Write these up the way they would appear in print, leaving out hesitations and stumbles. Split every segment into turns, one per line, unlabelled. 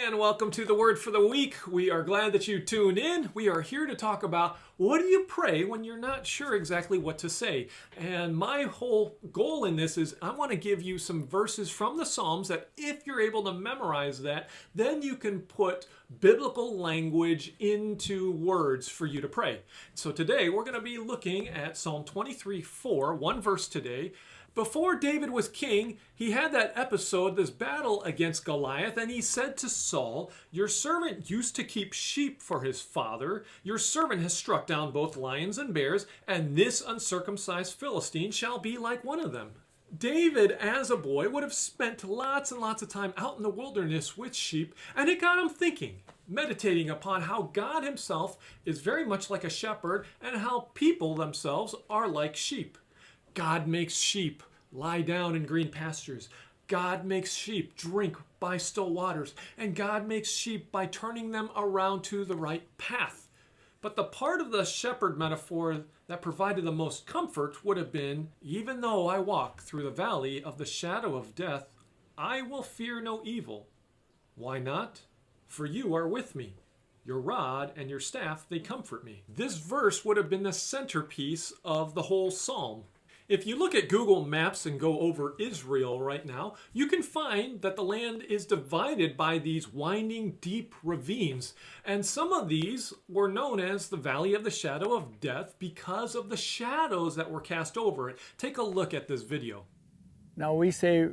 And welcome to the Word for the Week. We are glad that you tuned in. We are here to talk about what do you pray when you're not sure exactly what to say. And my whole goal in this is I want to give you some verses from the Psalms that if you're able to memorize that, then you can put biblical language into words for you to pray. So today we're going to be looking at Psalm 23:4, one verse today. Before David was king, he had that episode, this battle against Goliath, and he said to Saul, "Your servant used to keep sheep for his father. Your servant has struck down both lions and bears, and this uncircumcised Philistine shall be like one of them." David, as a boy, would have spent lots and lots of time out in the wilderness with sheep, and it got him thinking, meditating upon how God himself is very much like a shepherd and how people themselves are like sheep. God makes sheep lie down in green pastures. God makes sheep drink by still waters. And God makes sheep by turning them around to the right path. But the part of the shepherd metaphor that provided the most comfort would have been, even though I walk through the valley of the shadow of death, I will fear no evil. Why not? For you are with me. Your rod and your staff, they comfort me. This verse would have been the centerpiece of the whole psalm. If you look at Google Maps and go over Israel right now, you can find that the land is divided by these winding, deep ravines. And some of these were known as the Valley of the Shadow of Death because of the shadows that were cast over it. Take a look at this video.
Now we say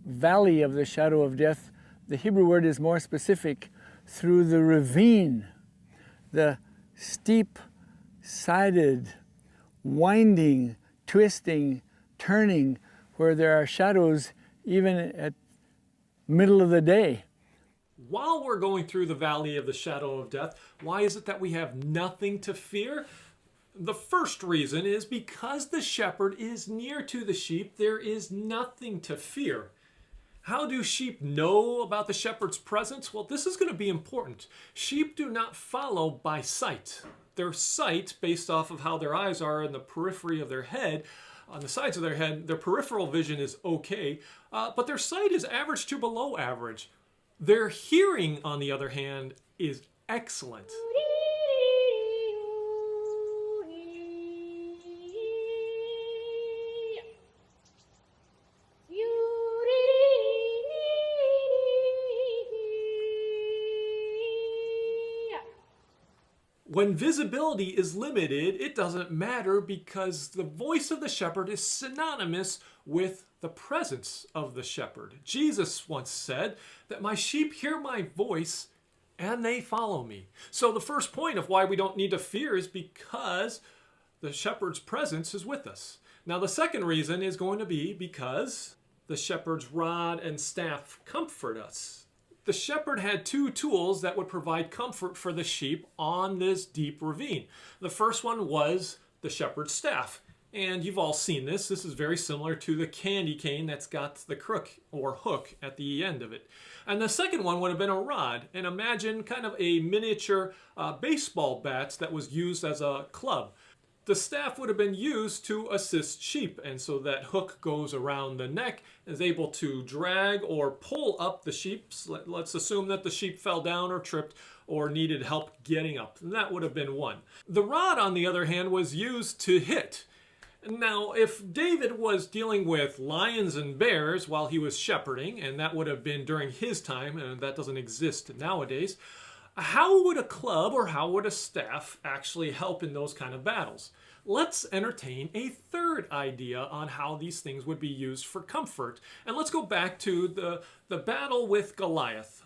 Valley of the Shadow of Death. The Hebrew word is more specific, through the ravine, the steep-sided, winding, twisting, turning, where there are shadows even at middle of the day.
While we're going through the valley of the shadow of death, why is it that we have nothing to fear? The first reason is because the shepherd is near to the sheep, there is nothing to fear. How do sheep know about the shepherd's presence? Well, this is going to be important. Sheep do not follow by sight. Their sight, based off of how their eyes are in the periphery of their head, on the sides of their head, their peripheral vision is okay, but their sight is average to below average. Their hearing, on the other hand, is excellent. When visibility is limited, it doesn't matter because the voice of the shepherd is synonymous with the presence of the shepherd. Jesus once said that my sheep hear my voice and they follow me. So the first point of why we don't need to fear is because the shepherd's presence is with us. Now the second reason is going to be because the shepherd's rod and staff comfort us. The shepherd had two tools that would provide comfort for the sheep on this deep ravine. The first one was the shepherd's staff. And you've all seen this. This is very similar to the candy cane that's got the crook or hook at the end of it. And the second one would have been a rod. And imagine kind of a miniature baseball bat that was used as a club. The staff would have been used to assist sheep, and so that hook goes around the neck, is able to drag or pull up the sheep. Let's assume that the sheep fell down or tripped or needed help getting up. And that would have been one. The rod, on the other hand, was used to hit. Now, if David was dealing with lions and bears while he was shepherding, and that would have been during his time, and that doesn't exist nowadays, how would a club or how would a staff actually help in those kind of battles? Let's entertain a third idea on how these things would be used for comfort. And let's go back to the battle with Goliath.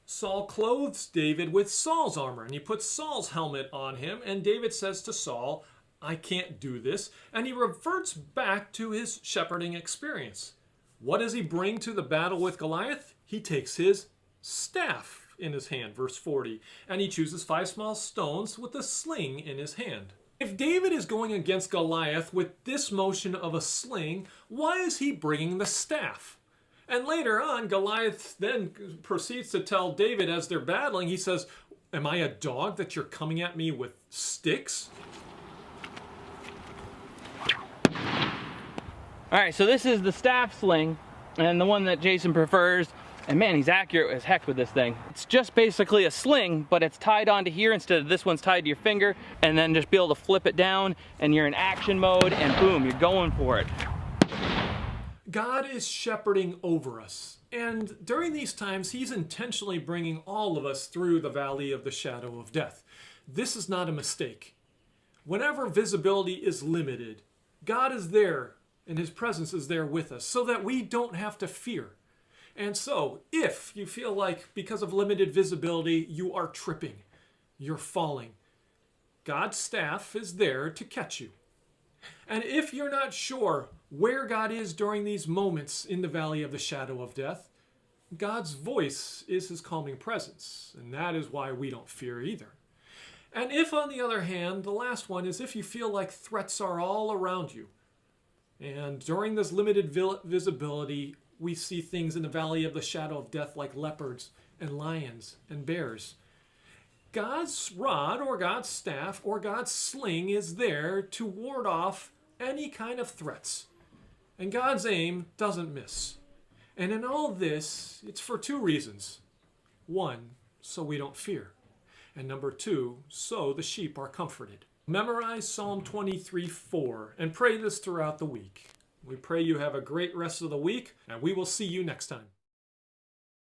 Saul clothes David with Saul's armor, and he puts Saul's helmet on him, and David says to Saul, I can't do this, and he reverts back to his shepherding experience. What does he bring to the battle with Goliath? He takes his staff in his hand, verse 40, and he chooses 5 small stones with a sling in his hand. If David is going against Goliath with this motion of a sling, why is he bringing the staff? And later on, Goliath then proceeds to tell David as they're battling, he says, am I a dog that you're coming at me with sticks?
All right, so this is the staff sling, and the one that Jason prefers And man, he's accurate as heck with this thing. It's just basically a sling, but it's tied onto here instead of this one's tied to your finger, and then just be able to flip it down and you're in action mode and boom, you're going for it.
God is shepherding over us. And during these times, he's intentionally bringing all of us through the valley of the shadow of death. This is not a mistake. Whenever visibility is limited, God is there and his presence is there with us so that we don't have to fear. And so, if you feel like because of limited visibility, you are tripping, you're falling, God's staff is there to catch you. And if you're not sure where God is during these moments in the valley of the shadow of death, God's voice is his calming presence, and that is why we don't fear either. And if, on the other hand, the last one is if you feel like threats are all around you, and during this limited visibility, we see things in the valley of the shadow of death like leopards and lions and bears, God's rod or God's staff or God's sling is there to ward off any kind of threats. And God's aim doesn't miss. And in all this, it's for two reasons. One, so we don't fear. And number two, so the sheep are comforted. Memorize Psalm 23:4 and pray this throughout the week. We pray you have a great rest of the week, and we will see you next time.